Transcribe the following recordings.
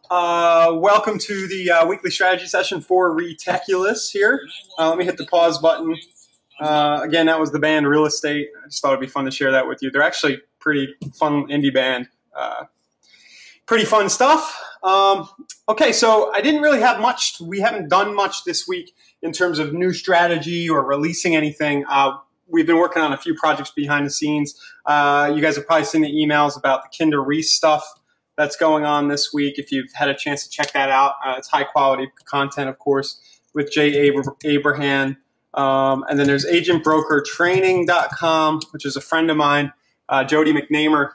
Welcome to the weekly strategy session for ReTechulous here. Let me hit the pause button. Again, that was the band Real Estate. I just thought it'd be fun to share that with you. They're actually pretty fun indie band. Pretty fun stuff. Okay, so I didn't really have much. We haven't done much this week in terms of new strategy or releasing anything. We've been working on a few projects behind the scenes. You guys have probably seen the emails about the Kinder Reese stuff that's going on this week. If you've had a chance to check that out, it's high quality content, of course, with Jay Abraham. And then there's agentbrokertraining.com, which is a friend of mine, Jody McNamer,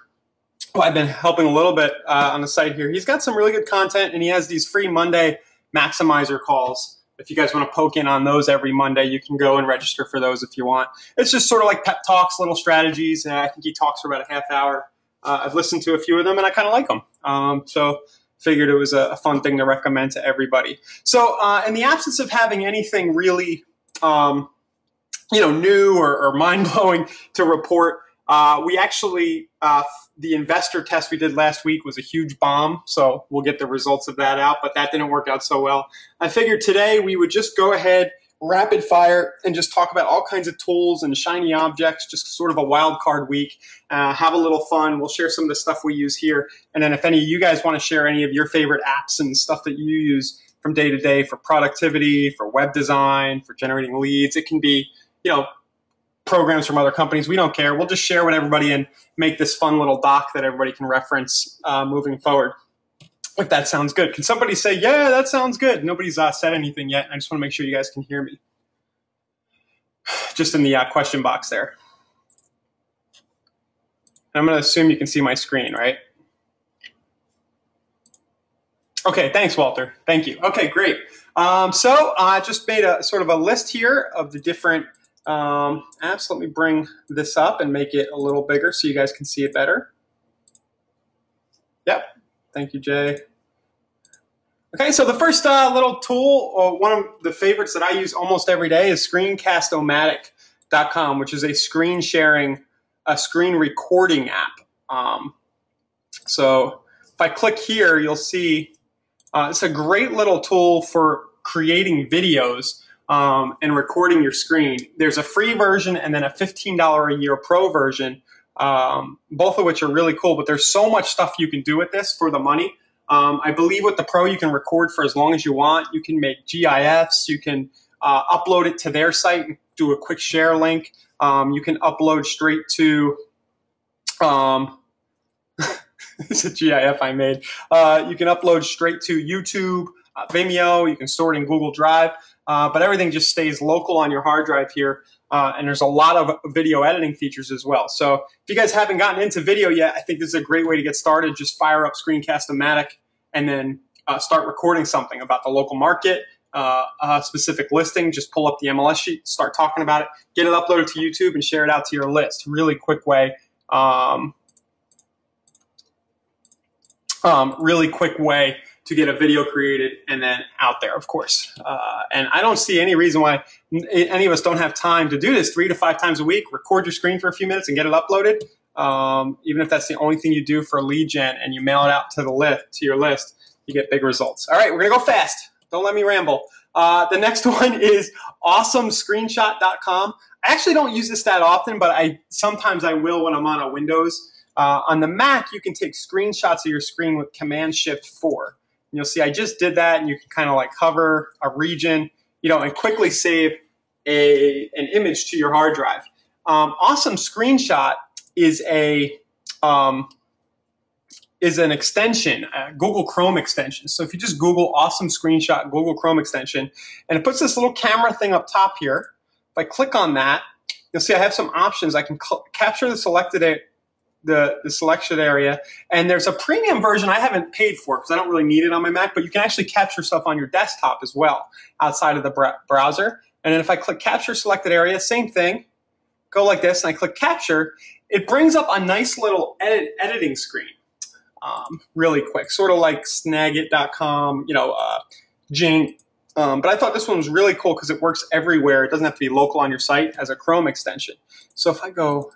who I've been helping a little bit on the site here. He's got some really good content, and he has these free Monday maximizer calls. If you guys want to poke in on those every Monday, you can go and register for those if you want. It's just sort of like pep talks, little strategies, and I think he talks for about a half hour. I've listened to a few of them, and I kind of like them. So figured it was a fun thing to recommend to everybody. So in the absence of having anything really new or mind-blowing to report, we actually, the investor test we did last week was a huge bomb, so we'll get the results of that out, but that didn't work out so well. I figured today we would just go ahead, rapid fire, and just talk about all kinds of tools and shiny objects, just sort of a wild card week, have a little fun. We'll share some of the stuff we use here, and then if any of you guys want to share any of your favorite apps and stuff that you use from day to day for productivity, for web design, for generating leads, it can be, programs from other companies. We don't care. We'll just share with everybody and make this fun little doc that everybody can reference moving forward. If that sounds good. Can somebody say, yeah, that sounds good? Nobody's said anything yet. I just want to make sure you guys can hear me. Just in the question box there. I'm going to assume you can see my screen, right? Okay, thanks, Walter. Thank you. Okay, great. So I just made a sort of a list here of the different apps. Let me bring this up and make it a little bigger so you guys can see it better. Yep. Thank you, Jay. Okay, so the first little tool, one of the favorites that I use almost every day is screencast-o-matic.com, which is a screen recording app. So if I click here, you'll see it's a great little tool for creating videos and recording your screen. There's a free version and then a $15 a year pro version, both of which are really cool, but there's so much stuff you can do with this for the money. I believe with the pro, you can record for as long as you want. You can make GIFs. You can upload it to their site and do a quick share link. You can upload straight to it's a GIF I made. You can upload straight to YouTube, Vimeo. You can store it in Google Drive. But everything just stays local on your hard drive here. And there's a lot of video editing features as well. So if you guys haven't gotten into video yet, I think this is a great way to get started. Just fire up Screencast-O-Matic and then start recording something about the local market, a specific listing. Just pull up the MLS sheet, start talking about it, get it uploaded to YouTube, and share it out to your list. Really quick way. Really quick way to get a video created and then out there, of course. And I don't see any reason why any of us don't have time to do this 3 to 5 times a week. Record your screen for a few minutes and get it uploaded. Even if that's the only thing you do for lead gen and you mail it out to your list, you get big results. All right, we're gonna go fast. Don't let me ramble. The next one is awesomescreenshot.com. I actually don't use this that often, but sometimes I will when I'm on a Windows. On the Mac, you can take screenshots of your screen with Command-Shift-4. You'll see I just did that, and you can kind of like hover a region, and quickly save an image to your hard drive. Awesome Screenshot is an extension, a Google Chrome extension. So if you just Google Awesome Screenshot Google Chrome extension, and it puts this little camera thing up top here. If I click on that, you'll see I have some options. I can capture the selected the selection area, and there's a premium version I haven't paid for because I don't really need it on my Mac, but you can actually capture stuff on your desktop as well outside of the browser. And then if I click capture selected area, same thing, go like this, and I click capture, it brings up a nice little editing screen really quick, sort of like snagit.com, Jink. But I thought this one was really cool because it works everywhere. It doesn't have to be local on your site as a Chrome extension. So if I go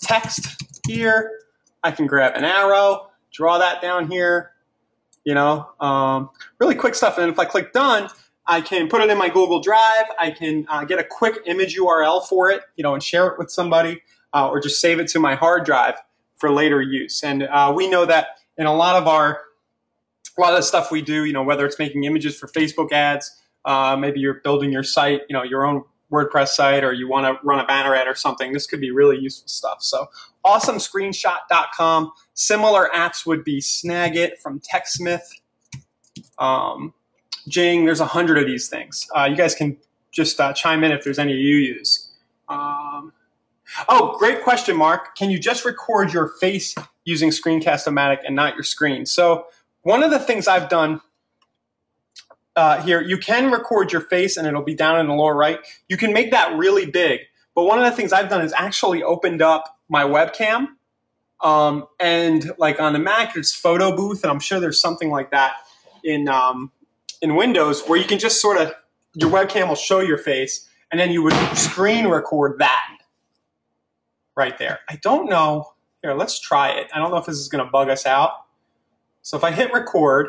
text here, I can grab an arrow, draw that down here, you know, really quick stuff. And if I click done, I can put it in my Google Drive. I can get a quick image URL for it, you know, and share it with somebody, or just save it to my hard drive for later use. And we know that in a lot of the stuff we do, you know, whether it's making images for Facebook ads, maybe you're building your site, you know, your own WordPress site, or you want to run a banner ad or something, this could be really useful stuff. So awesomescreenshot.com. Similar apps would be Snagit from TechSmith. Jing, there's 100 of these things. You guys can just chime in if there's any you use. Oh, great question, Mark. Can you just record your face using Screencast-O-Matic and not your screen? So one of the things I've done here, you can record your face and it'll be down in the lower right. You can make that really big. But one of the things I've done is actually opened up my webcam. And like on the Mac, it's Photo Booth, and I'm sure there's something like that in Windows where you can just sort of, your webcam will show your face, and then you would screen record that right there. I don't know. Here, let's try it. I don't know if this is going to bug us out. So if I hit record,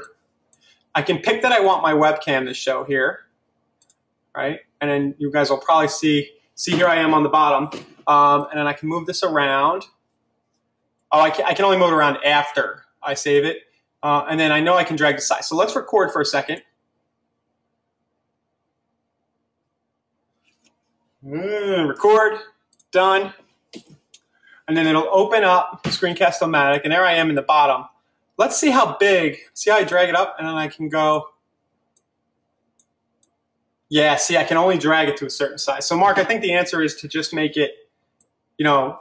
I can pick that I want my webcam to show here, right? And then you guys will probably see here I am on the bottom. And then I can move this around. Oh, I can only move it around after I save it. And then I know I can drag the size. So let's record for a second. Record, done. And then it'll open up Screencast-O-Matic, and there I am in the bottom. Let's see how big, see how I drag it up, and then I can go, yeah, see, I can only drag it to a certain size. So Mark, I think the answer is to just make it, you know,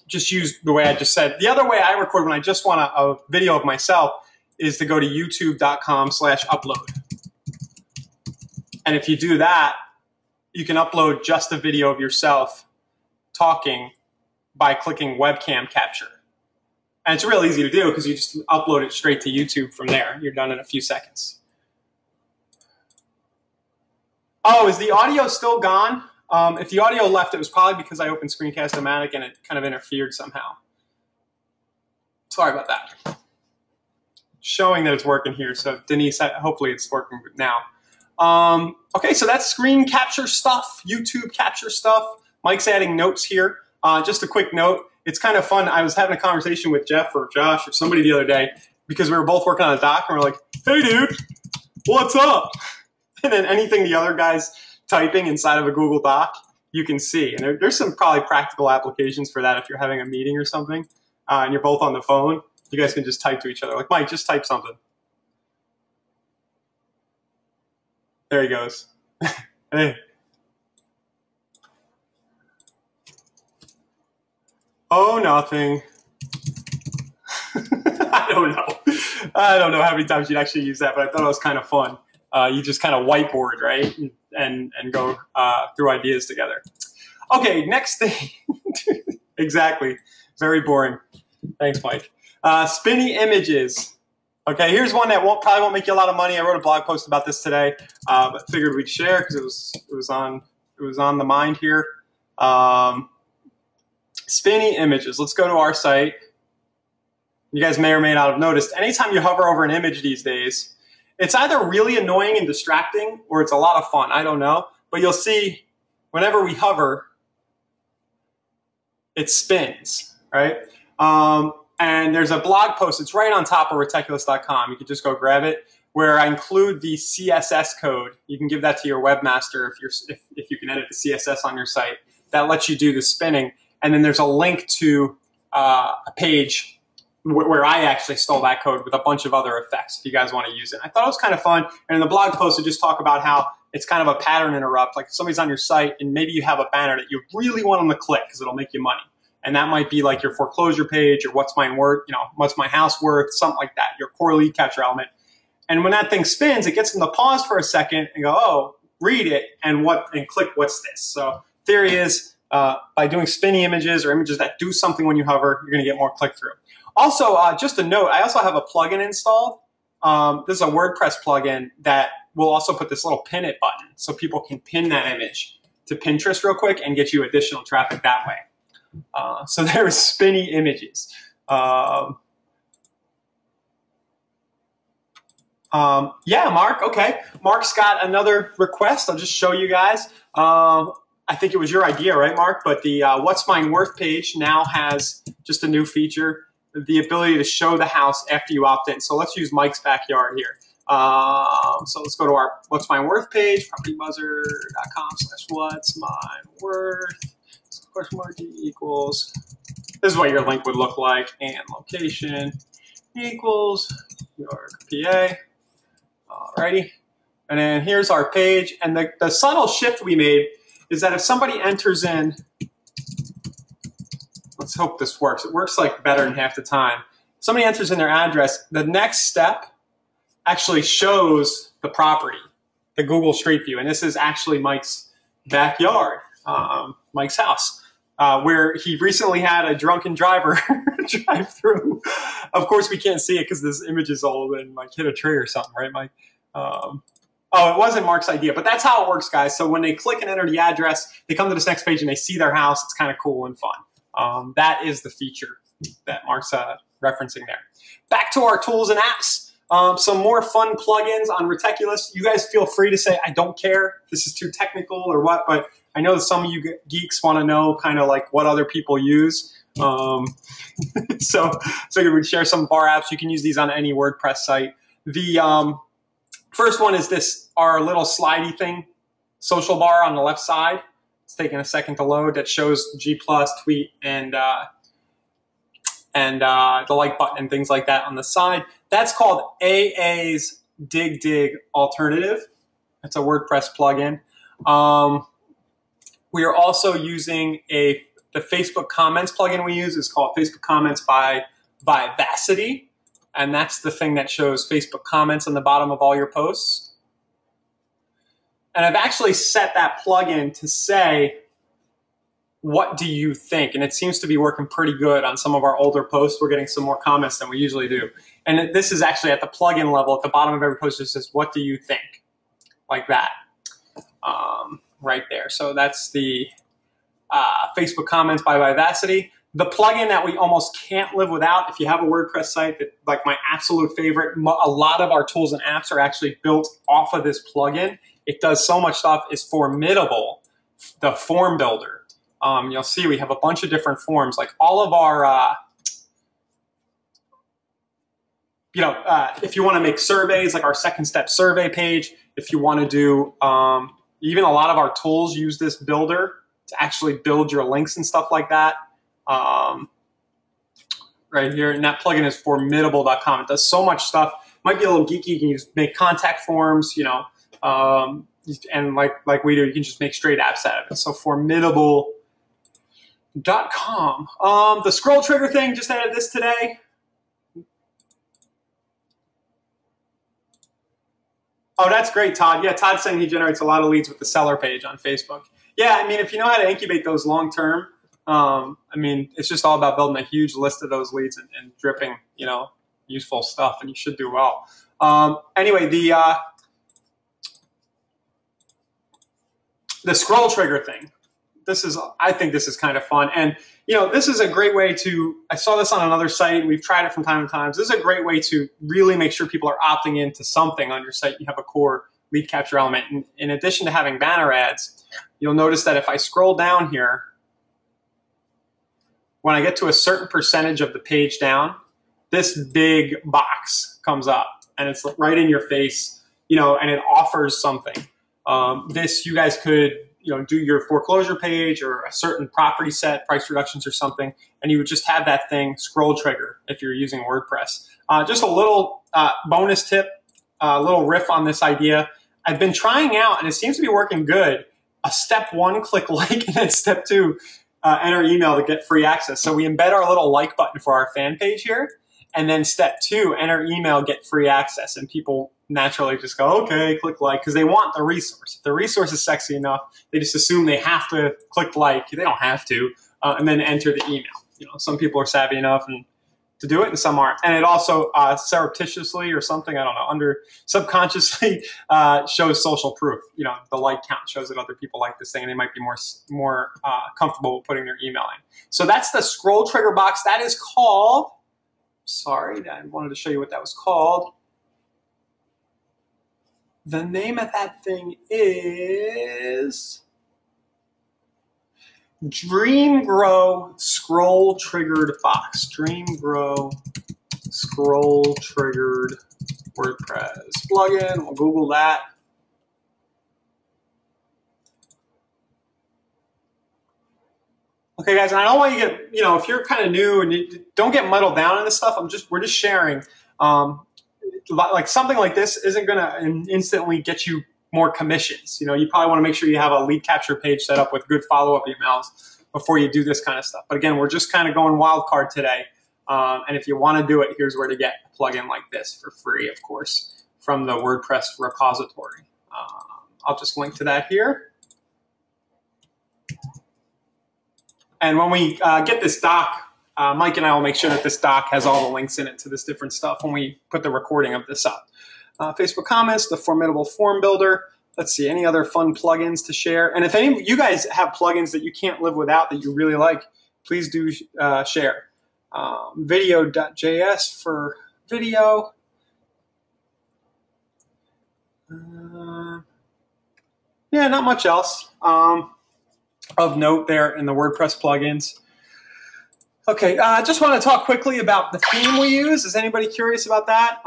just use the way I just said. The other way I record when I just want a video of myself is to go to youtube.com/upload. And if you do that, you can upload just a video of yourself talking by clicking webcam capture. And it's real easy to do because you just upload it straight to YouTube from there. You're done in a few seconds. Oh, is the audio still gone? If the audio left, it was probably because I opened Screencast-O-Matic and it kind of interfered somehow. Sorry about that. Showing that it's working here. So Denise, hopefully it's working now. Okay, so that's screen capture stuff, YouTube capture stuff. Mike's adding notes here. Just a quick note. It's kind of fun. I was having a conversation with Jeff or Josh or somebody the other day because we were both working on a doc and we're like, hey, dude, what's up? And then anything the other guy's typing inside of a Google Doc, you can see. And there's some probably practical applications for that if you're having a meeting or something and you're both on the phone. You guys can just type to each other. Like, Mike, just type something. There he goes. Hey. Oh, nothing. I don't know. I don't know how many times you'd actually use that, but I thought it was kind of fun. You just kind of whiteboard, right? And go through ideas together. Okay, next thing. Exactly. Very boring. Thanks, Mike. Spinny images. Okay, here's one that probably won't make you a lot of money. I wrote a blog post about this today, but figured we'd share because it was on the mind here. Spinny images. Let's go to our site. You guys may or may not have noticed, anytime you hover over an image these days, it's either really annoying and distracting or it's a lot of fun. I don't know. But you'll see whenever we hover, it spins, right? And there's a blog post. It's right on top of ReTechulous.com. You can just go grab it, where I include the CSS code. You can give that to your webmaster if you can edit the CSS on your site. That lets you do the spinning. And then there's a link to a page where I actually stole that code with a bunch of other effects if you guys want to use it. I thought it was kind of fun. And in the blog post, I just talk about how it's kind of a pattern interrupt. Like if somebody's on your site and maybe you have a banner that you really want them to click because it'll make you money. And that might be like your foreclosure page or what's my house worth, something like that, your core lead capture element. And when that thing spins, it gets them to pause for a second and go, oh, read it and click what's this. So theory is by doing spinny images or images that do something when you hover, you're going to get more click-through. Also, just a note, I also have a plugin installed. This is a WordPress plugin that will also put this little pin it button so people can pin that image to Pinterest real quick and get you additional traffic that way. So there's spinny images. Yeah, Mark. Okay. Mark's got another request. I'll just show you guys. I think it was your idea, right, Mark? But the What's Mine Worth page now has just a new feature, the ability to show the house after you opt in. So let's use Mike's backyard here. So let's go to our What's Mine Worth page, propertybuzzer.com/what's mine worth, question mark equals. This is what your link would look like, and location equals York, PA. Alrighty. And then here's our page. And the subtle shift we made is that if somebody enters in, let's hope this works. It works like better than half the time. If somebody enters in their address, the next step actually shows the property, the Google Street View. And this is actually Mike's backyard, Mike's house, where he recently had a drunken driver drive through. Of course, we can't see it because this image is old and like hit a tree or something, right, Mike? Oh, it wasn't Mark's idea, but that's how it works, guys. So when they click and enter the address, they come to this next page and they see their house. It's kind of cool and fun. That is the feature that Mark's referencing there. Back to our tools and apps. Some more fun plugins on ReTechulous. You guys feel free to say, I don't care if this is too technical or what, but I know that some of you geeks want to know kind of like what other people use. So we'd share some of our apps. You can use these on any WordPress site. The first one is this, our little slidey thing, social bar on the left side. It's taking a second to load. That shows G+, tweet, and the like button and things like that on the side. That's called AA's Dig Alternative. That's a WordPress plugin. We are also using the Facebook Comments plugin we use is called Facebook Comments by Vivacity. And that's the thing that shows Facebook comments on the bottom of all your posts. And I've actually set that plugin to say, what do you think? And it seems to be working pretty good on some of our older posts. We're getting some more comments than we usually do. And this is actually at the plugin level. At the bottom of every post, it says, what do you think? Like that, right there. So that's the Facebook Comments by Vivacity. The plugin that we almost can't live without, if you have a WordPress site, that like my absolute favorite, a lot of our tools and apps are actually built off of this plugin. It does so much stuff, is Formidable, the form builder. You'll see we have a bunch of different forms, like all of our, if you want to make surveys, like our second step survey page, if you want to do, even a lot of our tools use this builder to actually build your links and stuff like that. Right here, and that plugin is formidable.com. It does so much stuff. Might be a little geeky. You can just make contact forms, and like we do, you can just make straight apps out of it. So formidable.com. The scroll trigger thing, just added this today. Oh, that's great, Todd. Yeah, Todd's saying he generates a lot of leads with the seller page on Facebook. Yeah, I mean, if you know how to incubate those long term, I mean, it's just all about building a huge list of those leads and dripping, useful stuff, and you should do well. Anyway, the scroll trigger thing. I think this is kind of fun, and this is a great way to. I saw this on another site. We've tried it from time to time. This is a great way to really make sure people are opting into something on your site. You have a core lead capture element. And in addition to having banner ads, you'll notice that if I scroll down here, when I get to a certain percentage of the page down, this big box comes up, and it's right in your face, and it offers something. You guys could, do your foreclosure page or a certain property set, price reductions or something, and you would just have that thing scroll trigger if you're using WordPress. Just a little bonus tip, a little riff on this idea. I've been trying out, and it seems to be working good, a step 1, click like, and then step 2, enter email to get free access. So we embed our little like button for our fan page here, and then step 2, enter email, get free access. And people naturally just go, okay, click like, because they want the resource. If the resource is sexy enough, they just assume they have to click like. They don't have to, and then enter the email. Some people are savvy enough to do it, and some aren't. And it also surreptitiously or something, I don't know, subconsciously shows social proof. The like count shows that other people like this thing, and they might be more comfortable with putting their email in. So that's the scroll trigger box. That is called Sorry, I wanted to show you what that was called. The name of that thing is Dream Grow Scroll Triggered Box. Dream Grow Scroll Triggered WordPress plugin. We'll Google that. Okay, guys, and I don't want you to get, if you're kind of new and you don't get muddled down in this stuff, we're just sharing. Like something like this isn't going to instantly get you more commissions. You probably want to make sure you have a lead capture page set up with good follow-up emails before you do this kind of stuff. But again, we're just kind of going wild card today. And if you want to do it, here's where to get a plugin like this for free, of course, from the WordPress repository. I'll just link to that here. And when we get this doc, Mike and I will make sure that this doc has all the links in it to this different stuff when we put the recording of this up. Facebook comments, the formidable form builder. Let's see, any other fun plugins to share? And if any of you guys have plugins that you can't live without that you really like, please do share. Video.js for video. Yeah, not much else of note there in the WordPress plugins. Okay, I just want to talk quickly about the theme we use. Is anybody curious about that?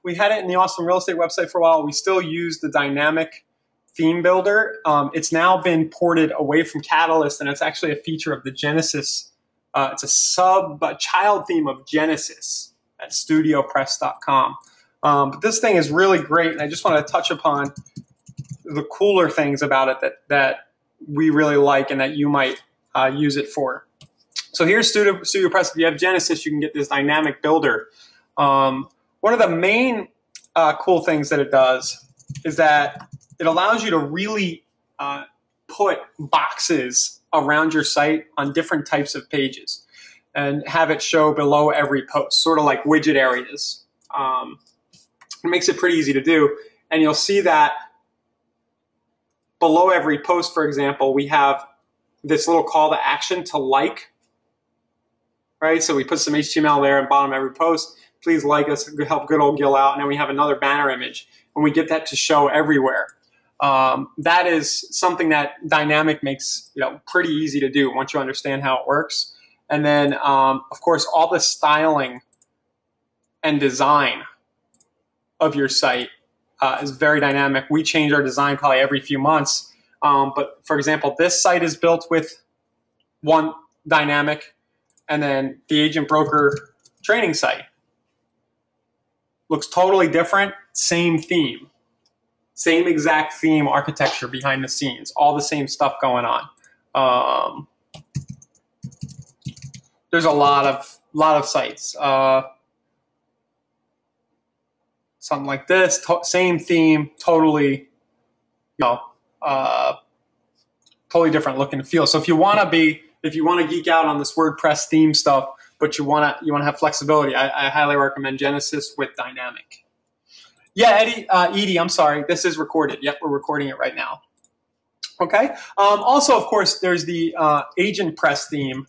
We had it in the Awesome Real Estate website for a while. We still use the dynamic theme builder. It's now been ported away from Catalyst, and it's actually a feature of the Genesis. It's a child theme of Genesis at studiopress.com. But this thing is really great, and I just want to touch upon the cooler things about it that we really like and that you might use it for. So here's Studio Press. If you have Genesis, you can get this dynamic builder. One of the main cool things that it does is that it allows you to really put boxes around your site on different types of pages and have it show below every post, sort of like widget areas. It makes it pretty easy to do. And you'll see that below every post, for example, we have this little call to action to like, right? So we put some HTML there at the bottom of every post. Please like us, help good old Gil out. And then we have another banner image, and we get that to show everywhere. That is something that dynamic makes pretty easy to do once you understand how it works. And then, of course, all the styling and design of your site is very dynamic. We change our design probably every few months. But for example, this site is built with one dynamic, and then the agent broker training site looks totally different, same theme. Same exact theme architecture behind the scenes, all the same stuff going on. There's a lot of sites. Something like this, same theme, totally, totally different look and feel. So if you want to geek out on this WordPress theme stuff, but you want to have flexibility, I highly recommend Genesis with dynamic. Yeah, Edie, I'm sorry. This is recorded. Yep, we're recording it right now. Okay. Also, of course, there's the Agent Press theme,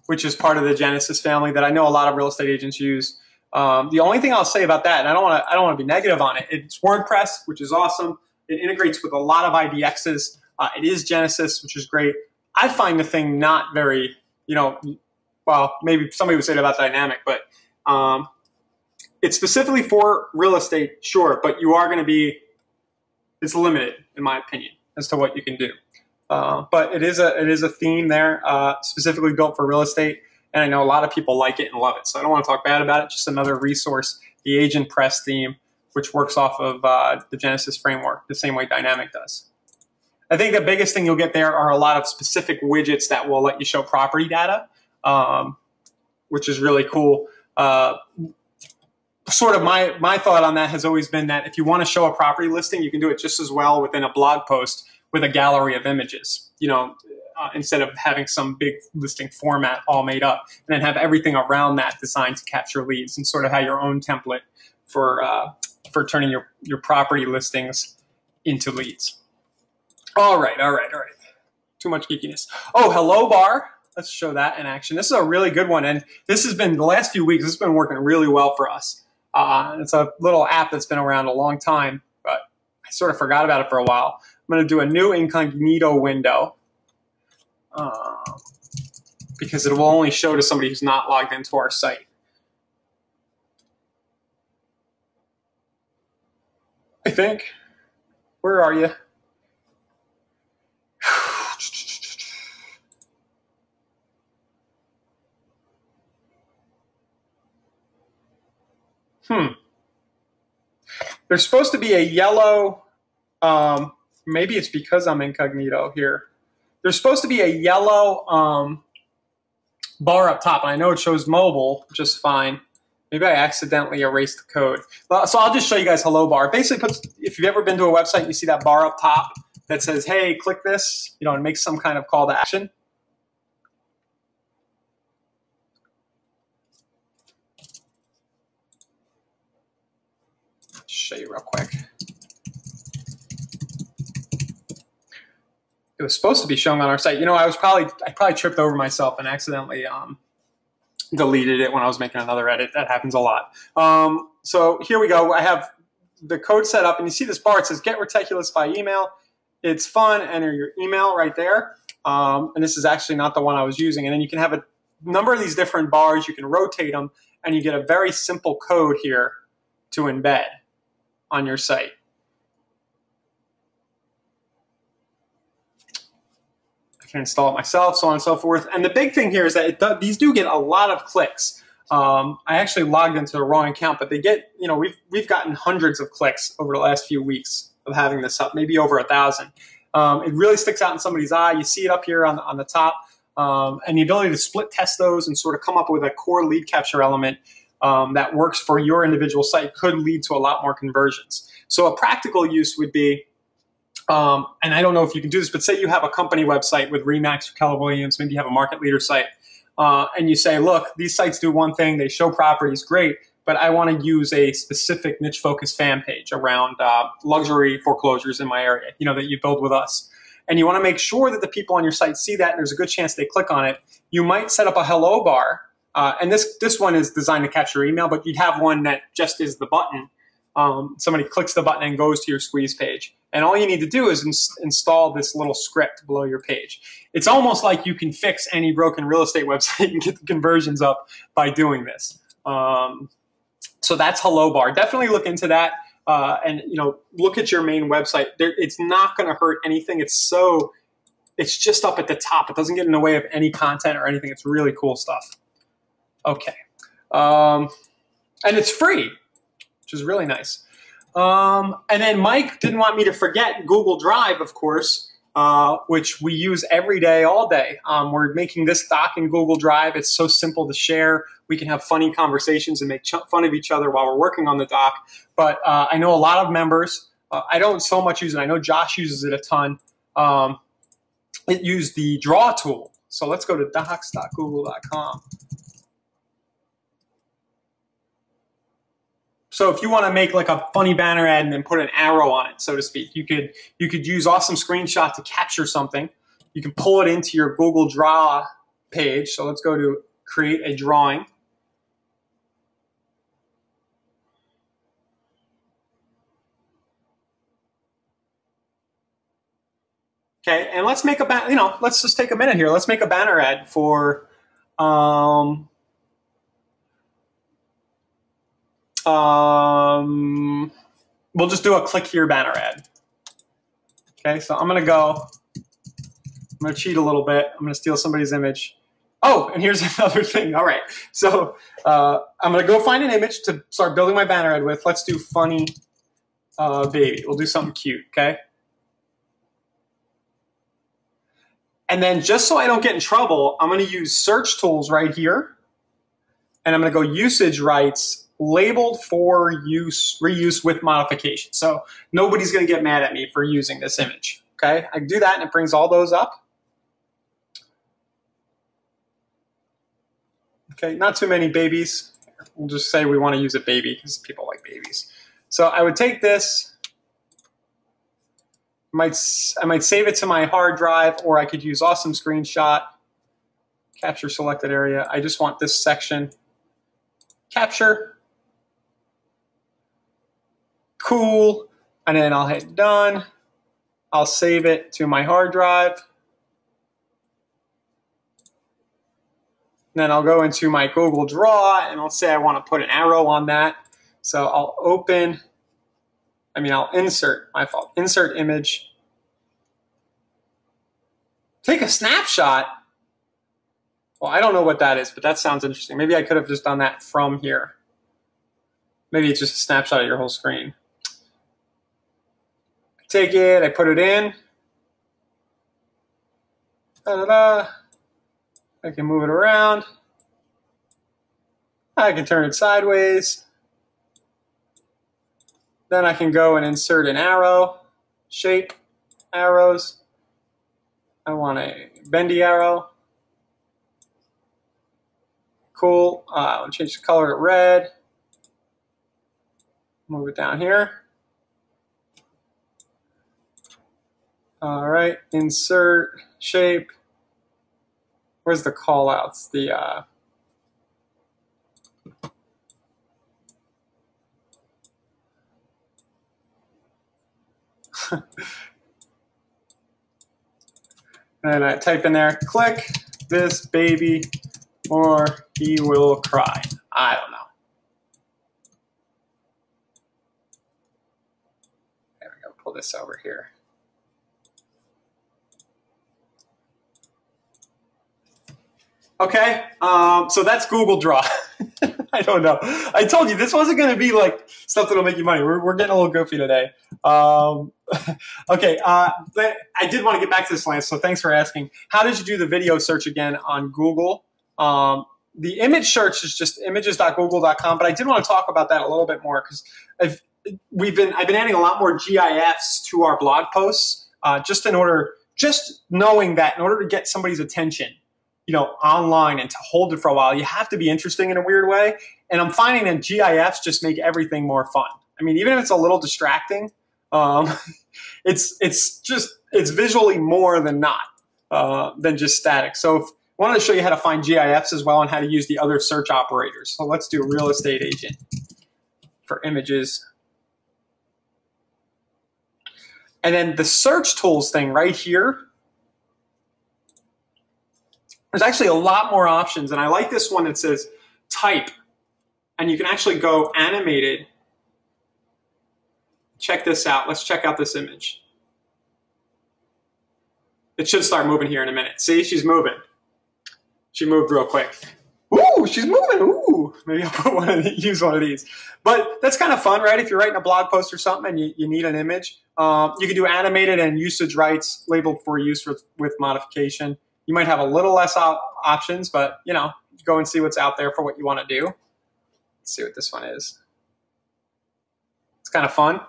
which is part of the Genesis family that I know a lot of real estate agents use. The only thing I'll say about that, and I don't want to be negative on it, it's WordPress, which is awesome. It integrates with a lot of IDXs. It is Genesis, which is great. I find the thing not very, well, maybe somebody would say that about dynamic, but it's specifically for real estate, sure, but you are going to it's limited, in my opinion, as to what you can do. But it is a theme there, specifically built for real estate, and I know a lot of people like it and love it. So I don't want to talk bad about it. Just another resource, the Agent Press theme, which works off of the Genesis framework, the same way Dynamic does. I think the biggest thing you'll get there are a lot of specific widgets that will let you show property data, which is really cool. Sort of my thought on that has always been that if you want to show a property listing, you can do it just as well within a blog post with a gallery of images, instead of having some big listing format all made up, and then have everything around that designed to capture leads, and sort of have your own template for turning your property listings into leads. All right. Too much geekiness. Oh, hello, Bar. let's show that in action. This is a really good one, and this has been the last few weeks. This has been working really well for us. It's a little app that's been around a long time, but I sort of forgot about it for a while. I'm going to do a new incognito window because it will only show to somebody who's not logged into our site. I think. Where are you? There's supposed to be a yellow, maybe it's because I'm incognito here. There's supposed to be a yellow bar up top, and I know it shows mobile just fine. Maybe I accidentally erased the code. So I'll just show you guys hello bar. Basically, if you've ever been to a website and you see that bar up top that says, hey, click this, you know, and makes some kind of call to action. Show you real quick. It was supposed to be showing on our site. You know, I probably tripped over myself and accidentally deleted it when I was making another edit. That happens a lot. So here we go. I have the code set up, and you see this bar. It says get ReTechulous by email. It's fun. Enter your email right there. And this is actually not the one I was using. And then you can have a number of these different bars. You can rotate them, and you get a very simple code here to embed on your site. I can install it myself, so on and so forth. And the big thing here is that these do get a lot of clicks. I actually logged into the wrong account, but they get, you know, we've gotten hundreds of clicks over the last few weeks of having this up, maybe over 1,000. It really sticks out in somebody's eye. You see it up here on the top, and the ability to split test those and sort of come up with a core lead capture element that works for your individual site could lead to a lot more conversions. So a practical use would be, and I don't know if you can do this, but say you have a company website with Remax or Keller Williams, maybe you have a market leader site, and you say, look, these sites do one thing, they show properties, great, but I want to use a specific niche-focused fan page around luxury foreclosures in my area, you know, that you build with us. And you want to make sure that the people on your site see that, and there's a good chance they click on it. You might set up a hello bar, and this one is designed to capture email, but you'd have one that just is the button. Somebody clicks the button and goes to your squeeze page. And all you need to do is install this little script below your page. It's almost like you can fix any broken real estate website and get the conversions up by doing this. So that's hello bar. Definitely look into that, and you know, look at your main website. It's not going to hurt anything. It's just up at the top. It doesn't get in the way of any content or anything. It's really cool stuff. Okay, and it's free, which is really nice. And then Mike didn't want me to forget Google Drive, of course, which we use every day, all day. We're making this doc in Google Drive. It's so simple to share. We can have funny conversations and make fun of each other while we're working on the doc. But I know a lot of members. I don't so much use it. I know Josh uses it a ton. It used the draw tool. So let's go to docs.google.com. So if you want to make like a funny banner ad and then put an arrow on it, so to speak, you could use Awesome Screenshot to capture something. You can pull it into your Google Draw page. So let's go to create a drawing. Okay, and let's make let's just take a minute here. Let's make a banner ad for we'll just do a click here banner ad. Okay, so I'm gonna cheat a little bit. I'm gonna steal somebody's image. Oh, and here's another thing. All right, so I'm gonna go find an image to start building my banner ad with. Let's do funny baby. We'll do something cute, okay? And then just so I don't get in trouble, I'm gonna use search tools right here. And I'm gonna go usage rights, labeled for reuse with modification. So nobody's gonna get mad at me for using this image, okay? I do that and it brings all those up. Okay, not too many babies. We'll just say we wanna use a baby because people like babies. So I would take this, I might save it to my hard drive, or I could use Awesome Screenshot. Capture selected area. I just want this section. Capture. Cool. And then I'll hit done. I'll save it to my hard drive. And then I'll go into my Google Draw, and let's say I want to put an arrow on that. So I'll I'll insert, my fault, insert image. Take a snapshot. Well, I don't know what that is, but that sounds interesting. Maybe I could have just done that from here. Maybe it's just a snapshot of your whole screen. I take it, I put it in. Da-da-da. I can move it around. I can turn it sideways. Then I can go and insert an arrow, shape, arrows. I want a bendy arrow. Cool. I'll change the color to red. Move it down here. All right, insert, shape. Where's the call outs? And I type in there, click this baby or he will cry. I don't know. There we go, pull this over here. Okay, so that's Google Draw. I don't know. I told you this wasn't going to be like stuff that'll make you money. We're getting a little goofy today. Okay, but I did want to get back to this, Lance, so thanks for asking. How did you do the video search again on Google? The image search is just images.google.com, but I did want to talk about that a little bit more because I've been adding a lot more GIFs to our blog posts, just knowing that in order to get somebody's attention, online and to hold it for a while, you have to be interesting in a weird way. And I'm finding that GIFs just make everything more fun. I mean, even if it's a little distracting, it's visually more than not, than just static. So I wanted to show you how to find GIFs as well and how to use the other search operators. So let's do real estate agent for images. And then the search tools thing right here, there's actually a lot more options, and I like this one that says type, and you can actually go animated. Check this out. Let's check out this image. It should start moving here in a minute. See, she's moving. She moved real quick. Ooh, she's moving. Ooh, maybe I'll use one of these. But that's kind of fun, right? If you're writing a blog post or something and you need an image, you can do animated and usage rights labeled for use with modification. You might have a little less options, but go and see what's out there for what you want to do. Let's see what this one is. It's kind of fun.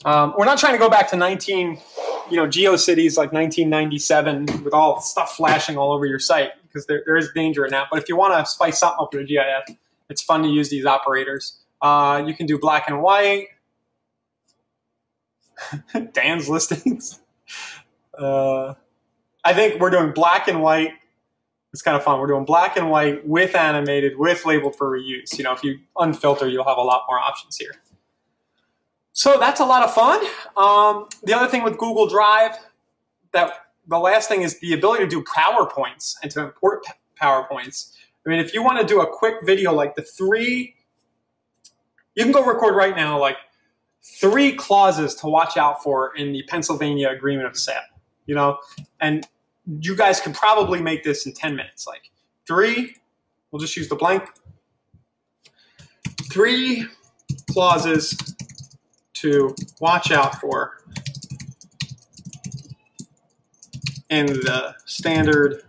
We're not trying to go back to GeoCities like 1997 with all stuff flashing all over your site because there is danger in that. But if you want to spice something up with a GIF, it's fun to use these operators. You can do black and white. Dan's listings. I think we're doing black and white. It's kind of fun. We're doing black and white with animated, with labeled for reuse. If you unfilter, you'll have a lot more options here. So that's a lot of fun. The other thing with Google Drive, the last thing is the ability to do PowerPoints and to import PowerPoints. I mean, if you want to do a quick video like you can go record right now like 3 clauses to watch out for in the Pennsylvania Agreement of Sale. And you guys can probably make this in 10 minutes. Like 3, we'll just use the blank. 3 clauses to watch out for in the standard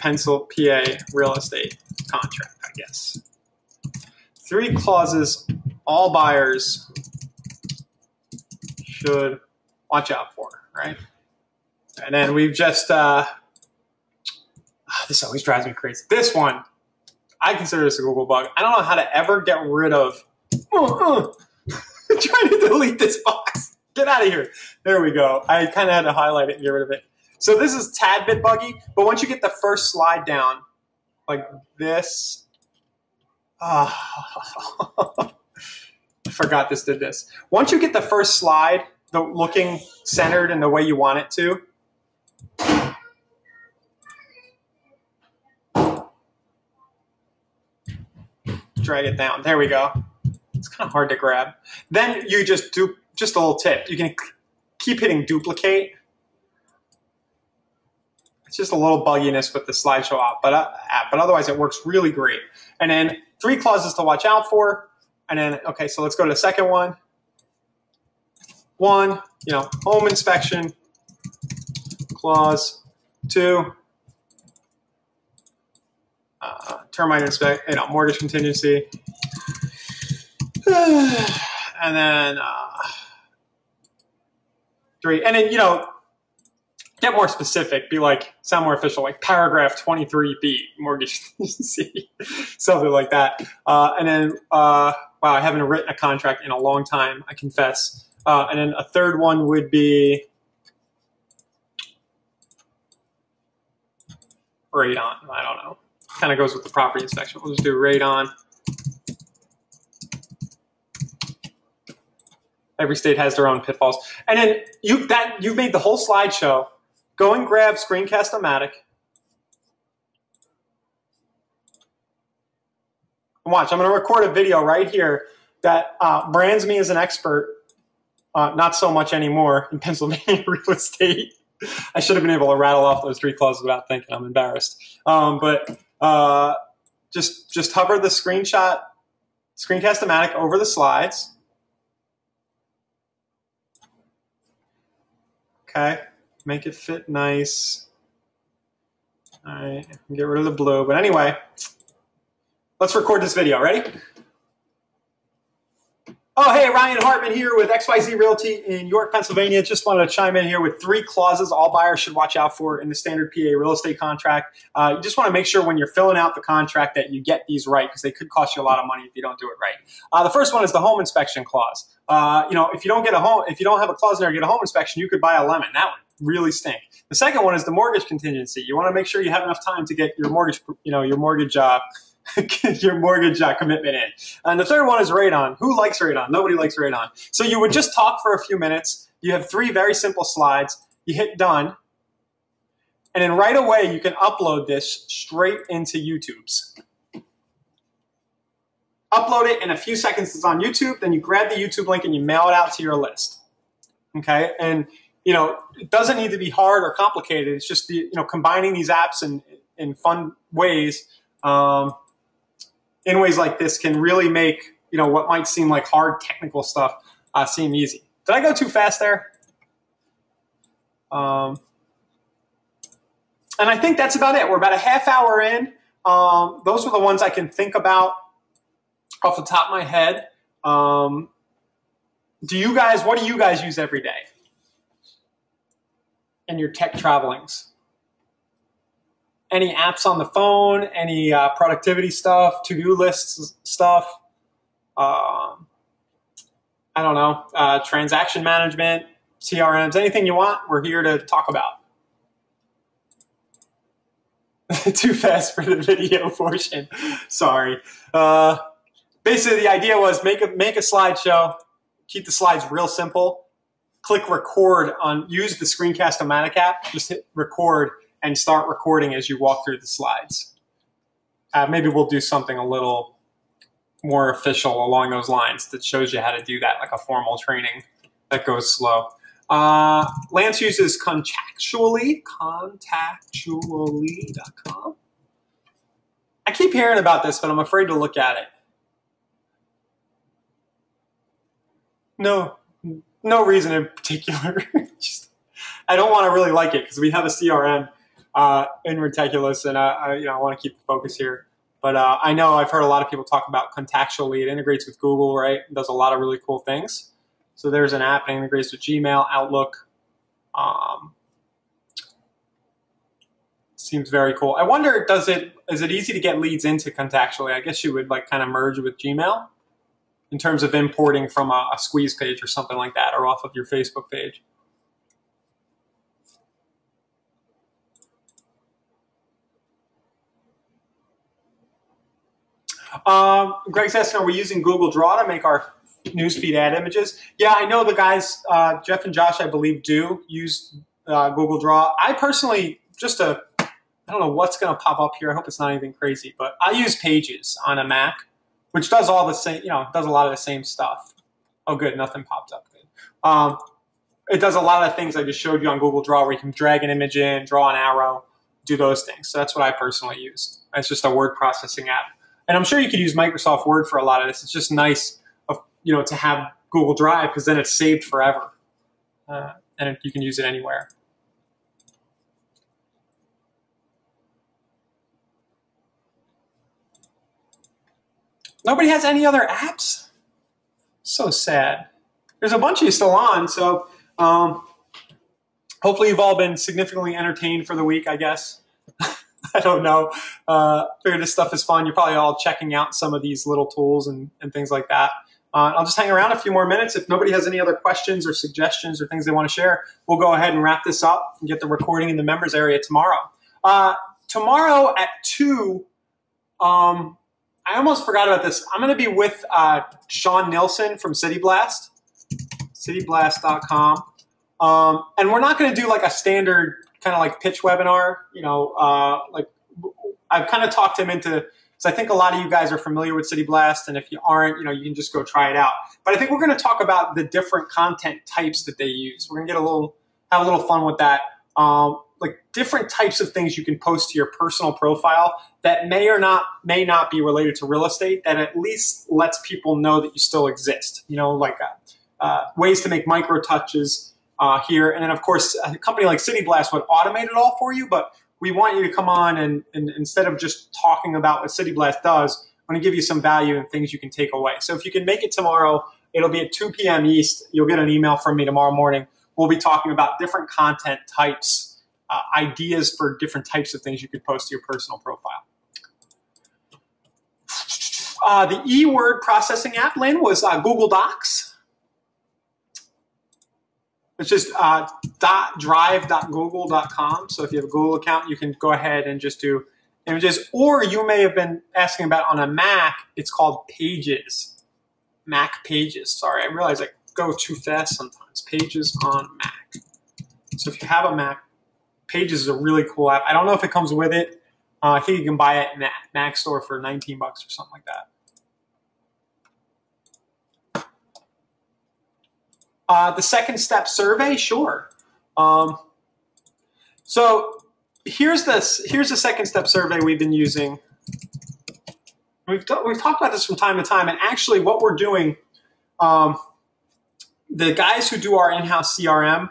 PA real estate contract, I guess. 3 clauses all buyers should watch out for, right? And then we've just, this always drives me crazy. This one, I consider this a Google bug. I don't know how to ever get rid of, trying to delete this box. Get out of here. There we go. I kind of had to highlight it and get rid of it. So this is a tad bit buggy, but once you get the first slide down, like this, I forgot this did this. Once you get the first slide, looking centered in the way you want it to, drag it down. There we go. It's kind of hard to grab. Then you just do, just a little tip. You can keep hitting duplicate. It's just a little bugginess with the slideshow app, but otherwise it works really great. And then 3 clauses to watch out for. And then, okay, so let's go to the second one. 1, home inspection, clause 2, termite inspect, mortgage contingency. And then 3, and then, get more specific, be like, sound more official, like paragraph 23B, mortgage contingency, something like that. And then, wow, I haven't written a contract in a long time, I confess. And then a third one would be radon. I don't know. Kind of goes with the property inspection. We'll just do radon. Every state has their own pitfalls. And then you've made the whole slideshow. Go and grab Screencast-O-Matic. And watch, I'm going to record a video right here that brands me as an expert. Not so much anymore in Pennsylvania real estate. I should have been able to rattle off those 3 clauses without thinking. I'm embarrassed. But just hover the Screencast-O-Matic over the slides. Okay, make it fit nice. All right, get rid of the blue. But anyway, let's record this video. Ready? Oh, hey, Ryan Hartman here with XYZ Realty in York, Pennsylvania. Just wanted to chime in here with 3 clauses all buyers should watch out for in the standard PA real estate contract. You just want to make sure when you're filling out the contract that you get these right, because they could cost you a lot of money if you don't do it right. The first one is the home inspection clause. If you don't have a clause in there to get a home inspection, you could buy a lemon. That would really stink. The second one is the mortgage contingency. You want to make sure you have enough time to get your mortgage, your mortgage commitment in. And the third one is radon. Who likes radon? Nobody likes radon. So you would just talk for a few minutes. You have 3 very simple slides. You hit done. And then right away, you can upload this straight into YouTube's. Upload it in a few seconds. It's on YouTube. Then you grab the YouTube link and you mail it out to your list. Okay? And, it doesn't need to be hard or complicated. It's just, combining these apps in fun ways. In ways like this can really make, what might seem like hard technical stuff seem easy. Did I go too fast there? And I think that's about it. We're about a half hour in. Those are the ones I can think about off the top of my head. What do you guys use every day in your tech travelings? Any apps on the phone, any productivity stuff, to-do lists stuff, I don't know, transaction management, CRMs, anything you want, we're here to talk about. Too fast for the video portion, sorry. Basically, the idea was make a slideshow, keep the slides real simple, click record use the Screencast-O-Matic app, just hit record, and start recording as you walk through the slides. Maybe we'll do something a little more official along those lines that shows you how to do that, like a formal training that goes slow. Lance uses contactually.com. I keep hearing about this, but I'm afraid to look at it. No reason in particular. I don't want to really like it because we have a CRM in ReTechulous, and I want to keep the focus here. But I know I've heard a lot of people talk about Contactually. It integrates with Google, right? It does a lot of really cool things. So there's an app that integrates with Gmail, Outlook. Seems very cool. I wonder, is it easy to get leads into Contactually? I guess you would kind of merge with Gmail in terms of importing from a squeeze page or something like that, or off of your Facebook page. Greg's asking, are we using Google Draw to make our newsfeed ad images? Yeah, I know the guys, Jeff and Josh, I believe, do use Google Draw. I personally, I don't know what's going to pop up here. I hope it's not anything crazy, but I use Pages on a Mac, which does all the same, does a lot of the same stuff. Oh, good, nothing popped up. Good. It does a lot of things I just showed you on Google Draw, where you can drag an image in, draw an arrow, do those things. So that's what I personally use. It's just a word processing app. And I'm sure you could use Microsoft Word for a lot of this. It's just nice, to have Google Drive, because then it's saved forever. And you can use it anywhere. Nobody has any other apps? So sad. There's a bunch of you still on, so hopefully you've all been significantly entertained for the week, I guess. I don't know. Figure this stuff is fun. You're probably all checking out some of these little tools and things like that. I'll just hang around a few more minutes. If nobody has any other questions or suggestions or things they want to share, we'll go ahead and wrap this up and get the recording in the members area tomorrow. Tomorrow at 2, I almost forgot about this. I'm going to be with Sean Nilsson from CityBlast, cityblast.com. And we're not going to do like a standard kind of like pitch webinar. Like I've kind of talked him into, because I think a lot of you guys are familiar with CityBlast, and if you aren't, you can just go try it out. But I think we're going to talk about the different content types that they use. We're going to have a little fun with that. Like different types of things you can post to your personal profile that may not be related to real estate, that at least lets people know that you still exist. Like ways to make micro touches here. And then of course, a company like CityBlast would automate it all for you, but we want you to come on and instead of just talking about what CityBlast does, I'm going to give you some value and things you can take away. So if you can make it tomorrow, it'll be at 2 p.m. East. You'll get an email from me tomorrow morning. We'll be talking about different content types, ideas for different types of things you could post to your personal profile. The e-word processing app, Lynn, was Google Docs. It's just drive.google.com. So if you have a Google account, you can go ahead and just do images. Or you may have been asking about on a Mac, it's called Pages. Mac Pages. Sorry, I realize I go too fast sometimes. Pages on Mac. So if you have a Mac, Pages is a really cool app. I don't know if it comes with it. I think you can buy it in the Mac store for 19 bucks or something like that. The second step survey, sure. So here's the second step survey we've been using. We've talked about this from time to time, and actually what we're doing, the guys who do our in-house CRM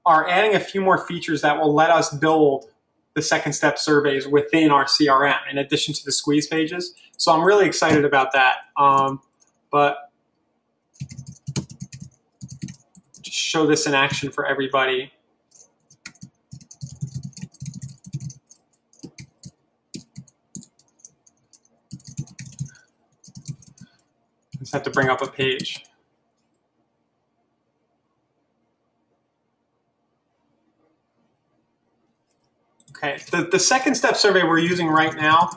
are adding a few more features that will let us build the second step surveys within our CRM in addition to the squeeze pages. So I'm really excited about that. But just show this in action for everybody. Just have to bring up a page. Okay, the second step survey we're using right now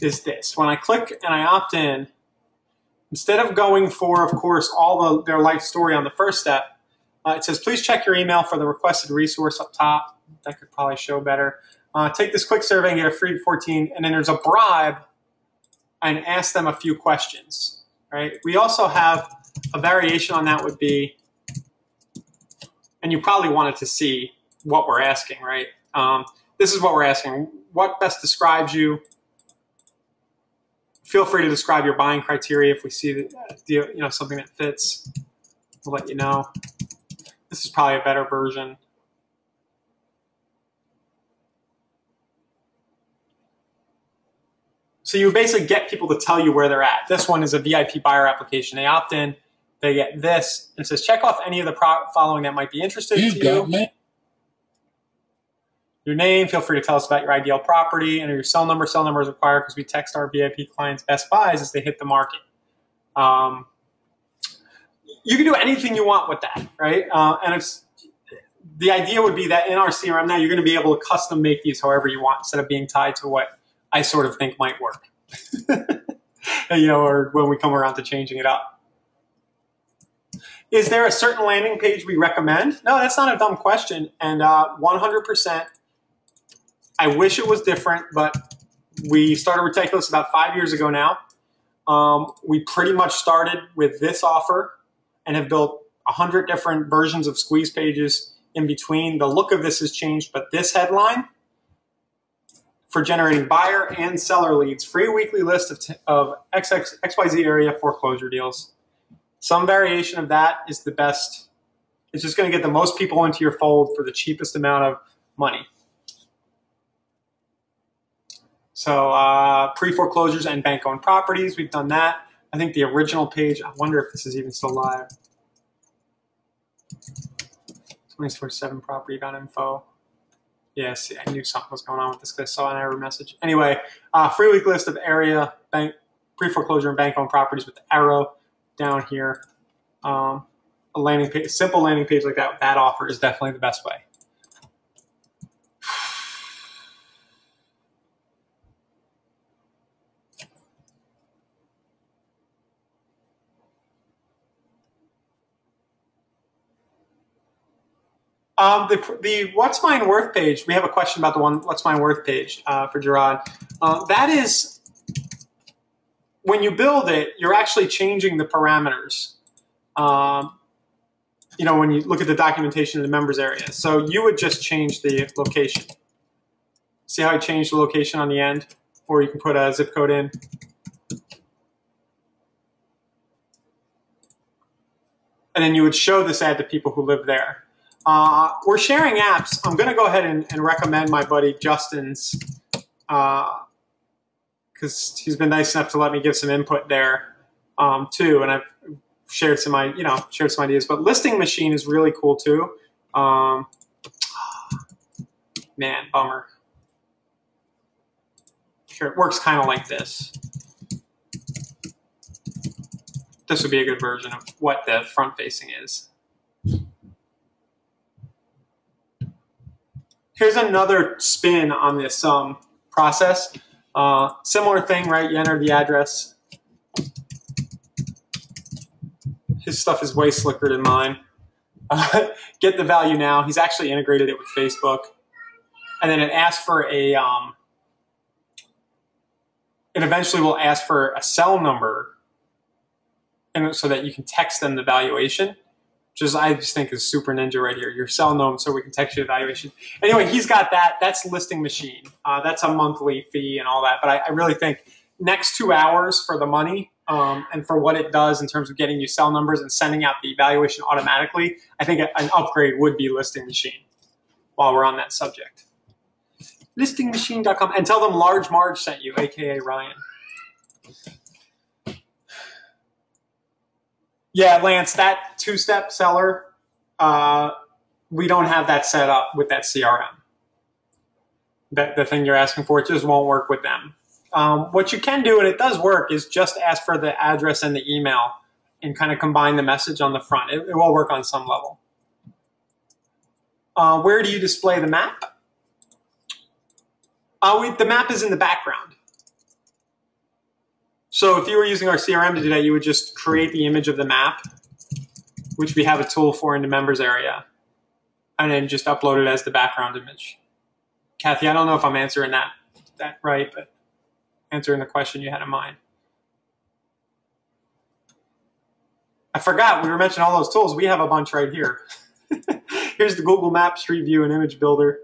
is this. When I click and I opt in, instead of going for, of course, all their life story on the first step, it says, please check your email for the requested resource up top. That could probably show better. Take this quick survey and get a free 14, and then there's a bribe, and ask them a few questions, right? We also have a variation on that would be, and you probably wanted to see what we're asking, right? This is what we're asking. What best describes you? Feel free to describe your buying criteria. If we see something that fits, we'll let you know. This is probably a better version. So you basically get people to tell you where they're at. This one is a VIP buyer application. They opt in, they get this, and it says check off any of the following that might be interested to you. Your name, feel free to tell us about your ideal property, and your cell number. Cell number is required because we text our VIP clients best buys as they hit the market. You can do anything you want with that, right? And the idea would be that in our CRM now, you're going to be able to custom make these however you want instead of being tied to what I sort of think might work. or when we come around to changing it up. Is there a certain landing page we recommend? No, that's not a dumb question. And 100%, I wish it was different, but we started ReTechulous about 5 years ago now. We pretty much started with this offer and have built 100 different versions of squeeze pages in between. The look of this has changed, but this headline for generating buyer and seller leads, free weekly list of XYZ area foreclosure deals. Some variation of that is the best. It's just going to get the most people into your fold for the cheapest amount of money. So pre-foreclosures and bank-owned properties, we've done that. I think the original page, I wonder if this is even still live. 24/7 property.info. Yeah, see, I knew something was going on with this because I saw an error message. Anyway, free week list of area, pre-foreclosure and bank-owned properties with the arrow down here. A landing page, simple landing page like that, that offer is definitely the best way. The What's Mine Worth page, we have a question about the What's Mine Worth page for Gerard. That is, when you build it, you're actually changing the parameters. When you look at the documentation in the members area. So you would just change the location. See how I changed the location on the end? Or you can put a zip code in. And then you would show this ad to people who live there. We're sharing apps. I'm going to go ahead and recommend my buddy Justin's, because he's been nice enough to let me give some input there too, and I've shared some ideas. But Listing Machine is really cool too. Man, bummer. Sure, it works kind of like this. This would be a good version of what the front facing is. Here's another spin on this process. Similar thing, right? You enter the address. His stuff is way slicker than mine. Get the value now. He's actually integrated it with Facebook. And then it asks for a, it eventually will ask for a cell number and so that you can text them the valuation. I just think is super ninja right here. Your cell number, so we can text you the valuation. Anyway, he's got that. That's Listing Machine. That's a monthly fee and all that. But I really think next 2 hours for the money and for what it does in terms of getting you cell numbers and sending out the valuation automatically, I think an upgrade would be Listing Machine while we're on that subject. Listingmachine.com, and tell them Large Marge sent you, a.k.a. Ryan. Yeah, Lance, that two-step seller, we don't have that set up with that CRM. The thing you're asking for, it just won't work with them. What you can do, and it does work, is just ask for the address and the email and kind of combine the message on the front. It will work on some level. Where do you display the map? The map is in the background. So if you were using our CRM to do that, you would just create the image of the map, which we have a tool for in the members area, and then just upload it as the background image. Kathy, I don't know if I'm answering that right, but answering the question you had in mind. I forgot, we were mentioning all those tools. We have a bunch right here. Here's the Google Maps, Street View, and Image Builder.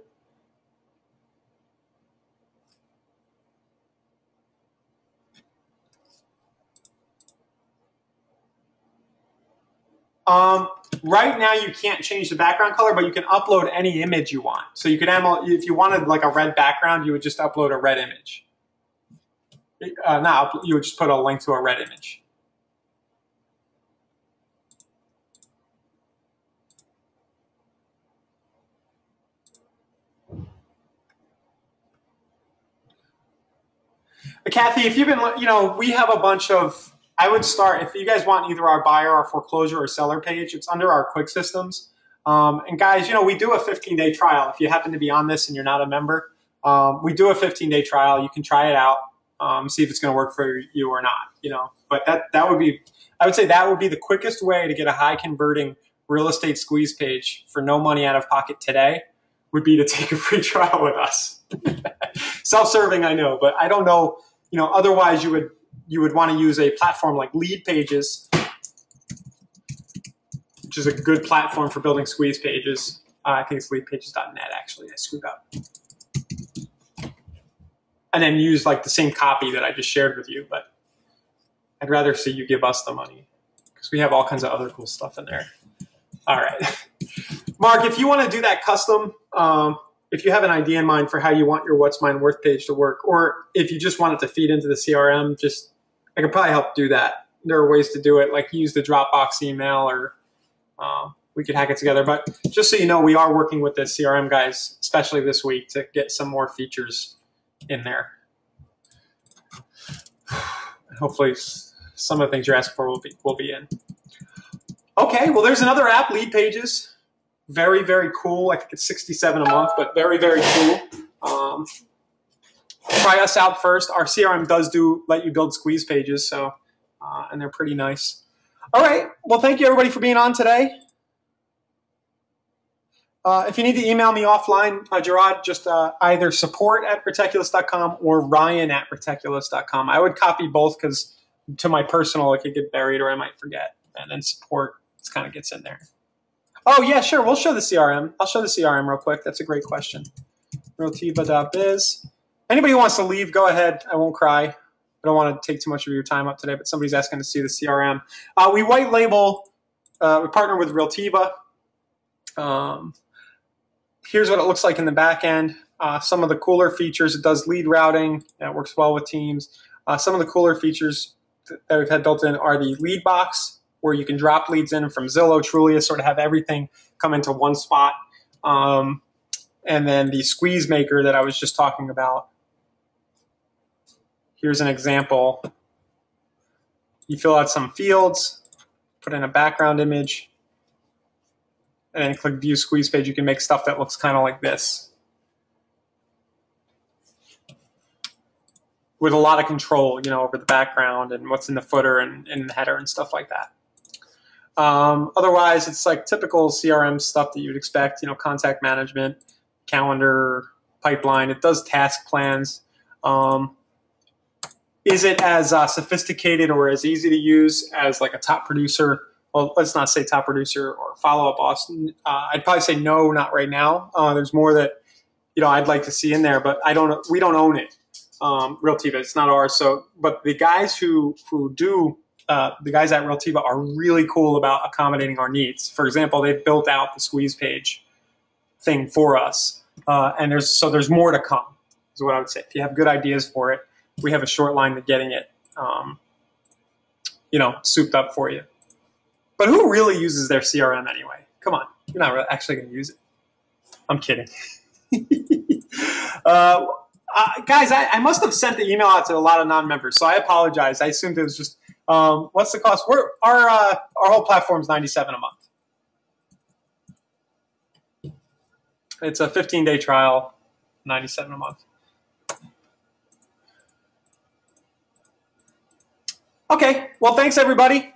Right now you can't change the background color, but you can upload any image you want. So you could, if you wanted like a red background, you would just upload a red image. You would just put a link to a red image. Kathy, if you've been, we have a bunch of, I would start, if you guys want either our buyer, our foreclosure, or seller page, it's under our quick systems. And guys, we do a 15-day trial. If you happen to be on this and you're not a member, we do a 15-day trial. You can try it out. see if it's going to work for you or not, you know. But that would be, I would say that would be the quickest way to get a high converting real estate squeeze page for no money out of pocket today, would be to take a free trial with us. Self-serving, I know, but I don't know, you know, otherwise you would want to use a platform like Lead Pages, which is a good platform for building squeeze pages. I think it's leadpages.net, actually. I screwed up. And then use like the same copy that I just shared with you, but I'd rather see you give us the money because we have all kinds of other cool stuff in there. All right. Mark, if you want to do that custom, if you have an idea in mind for how you want your What's Mine Worth page to work, or if you just want it to feed into the CRM, I could probably help do that. There are ways to do it, like use the Dropbox email, or we could hack it together. But just so you know, we are working with the CRM guys, especially this week, to get some more features in there. Hopefully some of the things you're asking for will be in. Okay, well, there's another app, Lead Pages. Very, very cool. I think it's $67 a month, but very, very cool. Try us out first. Our CRM does let you build squeeze pages, so and they're pretty nice. All right. Well, thank you, everybody, for being on today. If you need to email me offline, Gerard, just either support@ReTechulous.com or Ryan@ReTechulous.com. I would copy both because to my personal, it could get buried or I might forget. And then support kind of gets in there. Oh, yeah, sure. We'll show the CRM. I'll show the CRM real quick. That's a great question. Realtiva.biz. Anybody who wants to leave, go ahead. I won't cry. I don't want to take too much of your time up today, but somebody's asking to see the CRM. We white label. We partner with Realtiva. Here's what it looks like in the back end. Some of the cooler features, it does lead routing. It works well with Teams. Some of the cooler features that we've had built in are the lead box, where you can drop leads in from Zillow, Trulia, sort of have everything come into one spot. And then the squeeze maker that I was just talking about. Here's an example. You fill out some fields, put in a background image, and then click View Squeeze Page. You can make stuff that looks kind of like this, with a lot of control, you know, over the background and what's in the footer and in the header and stuff like that. Otherwise, it's like typical CRM stuff that you'd expect, you know, contact management, calendar, pipeline. It does task plans. Is it as sophisticated or as easy to use as like a top producer? Well, let's not say top producer or follow-up Austin. I'd probably say no, not right now. There's more that, you know, I'd like to see in there, but we don't own it. Realtiva, it's not ours. So, but the guys who do, the guys at Realtiva are really cool about accommodating our needs. For example, they've built out the squeeze page thing for us, and there's more to come. Is what I would say. If you have good ideas for it, we have a short line to getting it, you know, souped up for you. But who really uses their CRM anyway? Come on, you're not actually going to use it. I'm kidding. Guys, I must have sent the email out to a lot of non-members, so I apologize. I assumed it was just, what's the cost? Our whole platform's $97 a month. It's a 15-day trial, $97 a month. Okay, well, thanks, everybody.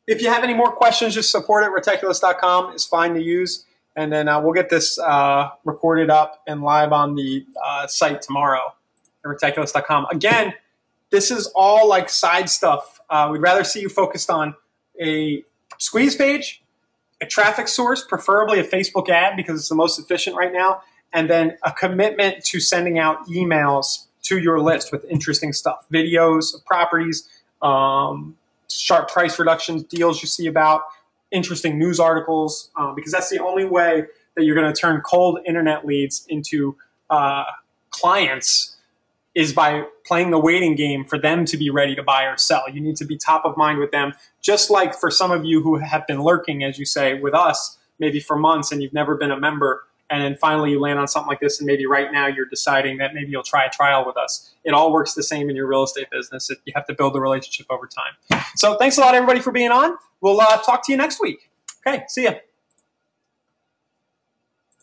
If you have any more questions, just support at ReTechulous.com. It's fine to use. And then we'll get this recorded up and live on the site tomorrow at ReTechulous.com. Again, this is all like side stuff. We'd rather see you focused on a squeeze page, a traffic source, preferably a Facebook ad because it's the most efficient right now, and then a commitment to sending out emails to your list with interesting stuff, videos of properties, sharp price reductions, deals you see about, interesting news articles, because that's the only way that you're going to turn cold internet leads into clients is by playing the waiting game for them to be ready to buy or sell. You need to be top of mind with them, just like for some of you who have been lurking, as you say, with us, maybe for months and you've never been a member, and then finally you land on something like this and maybe right now you're deciding that maybe you'll try a trial with us. It all works the same in your real estate business. You have to build the relationship over time. So thanks a lot, everybody, for being on. We'll talk to you next week. Okay, see ya.